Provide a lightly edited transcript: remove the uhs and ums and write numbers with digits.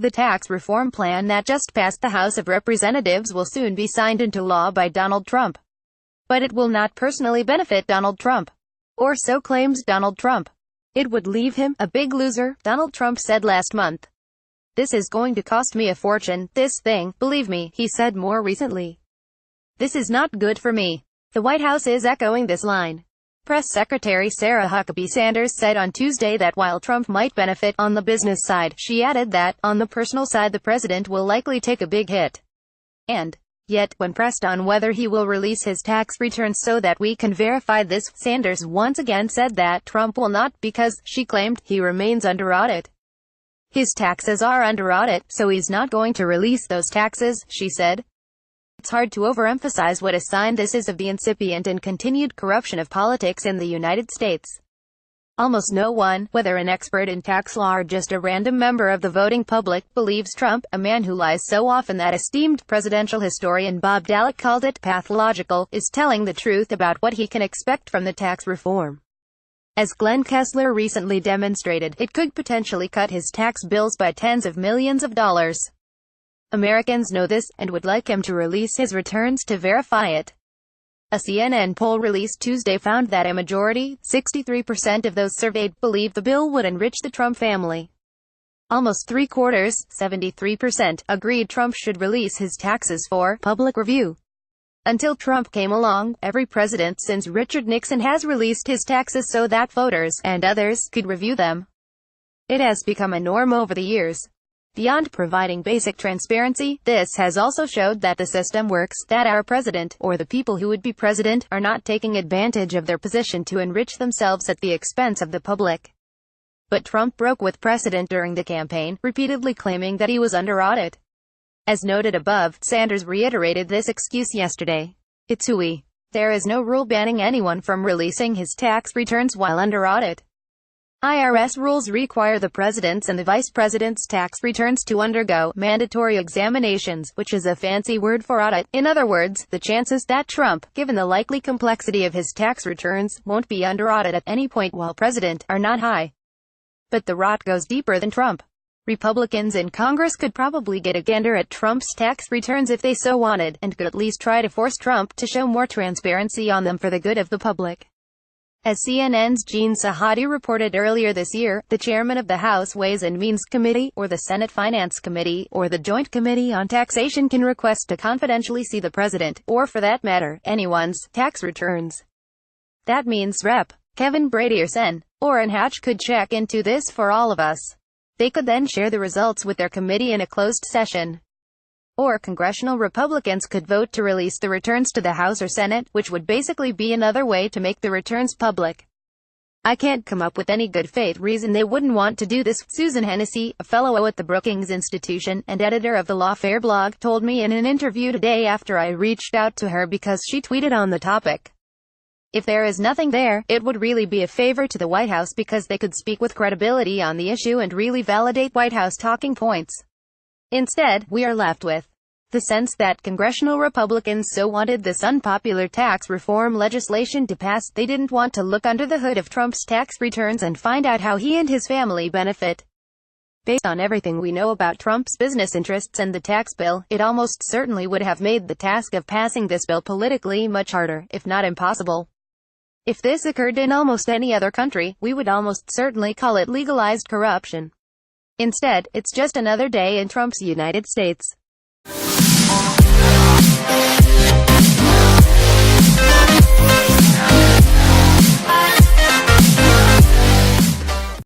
The tax reform plan that just passed the House of Representatives will soon be signed into law by Donald Trump. But it will not personally benefit Donald Trump. Or so claims Donald Trump. It would leave him a big loser, Donald Trump said last month. This is going to cost me a fortune, this thing, believe me, he said more recently. This is not good for me. The White House is echoing this line. Press Secretary Sarah Huckabee Sanders said on Tuesday that while Trump might benefit on the business side, she added that, on the personal side, the president will likely take a big hit. And, yet, when pressed on whether he will release his tax returns so that we can verify this, Sanders once again said that Trump will not because, she claimed, he remains under audit. His taxes are under audit, so he's not going to release those taxes, she said. It's hard to overemphasize what a sign this is of the incipient and continued corruption of politics in the United States. Almost no one, whether an expert in tax law or just a random member of the voting public, believes Trump, a man who lies so often that esteemed presidential historian Bob Dallek called it pathological, is telling the truth about what he can expect from the tax reform. As Glenn Kessler recently demonstrated, it could potentially cut his tax bills by tens of millions of dollars. Americans know this, and would like him to release his returns to verify it. A CNN poll released Tuesday found that a majority, 63% of those surveyed, believe the bill would enrich the Trump family. Almost three-quarters, 73%, agreed Trump should release his taxes for public review. Until Trump came along, every president since Richard Nixon has released his taxes so that voters, and others, could review them. It has become a norm over the years. Beyond providing basic transparency, this has also showed that the system works, that our president, or the people who would be president, are not taking advantage of their position to enrich themselves at the expense of the public. But Trump broke with precedent during the campaign, repeatedly claiming that he was under audit. As noted above, Sanders reiterated this excuse yesterday. It's hooey. There is no rule banning anyone from releasing his tax returns while under audit. IRS rules require the president's and the vice president's tax returns to undergo mandatory examinations, which is a fancy word for audit. In other words, the chances that Trump, given the likely complexity of his tax returns, won't be under audit at any point while president, are not high. But the rot goes deeper than Trump. Republicans in Congress could probably get a gander at Trump's tax returns if they so wanted, and could at least try to force Trump to show more transparency on them for the good of the public. As CNN's Jean Sahadi reported earlier this year, the chairman of the House Ways and Means Committee, or the Senate Finance Committee, or the Joint Committee on Taxation can request to confidentially see the president, or for that matter, anyone's, tax returns. That means Rep. Kevin Brady or Sen. Orrin Hatch could check into this for all of us. They could then share the results with their committee in a closed session. Or congressional Republicans could vote to release the returns to the House or Senate, which would basically be another way to make the returns public. I can't come up with any good faith reason they wouldn't want to do this, Susan Hennessy, a fellow at the Brookings Institution, and editor of the Lawfare blog, told me in an interview today after I reached out to her because she tweeted on the topic. If there is nothing there, it would really be a favor to the White House because they could speak with credibility on the issue and really validate White House talking points. Instead, we are left with the sense that congressional Republicans so wanted this unpopular tax reform legislation to pass, they didn't want to look under the hood of Trump's tax returns and find out how he and his family benefit. Based on everything we know about Trump's business interests and the tax bill, it almost certainly would have made the task of passing this bill politically much harder, if not impossible. If this occurred in almost any other country, we would almost certainly call it legalized corruption. Instead, it's just another day in Trump's United States.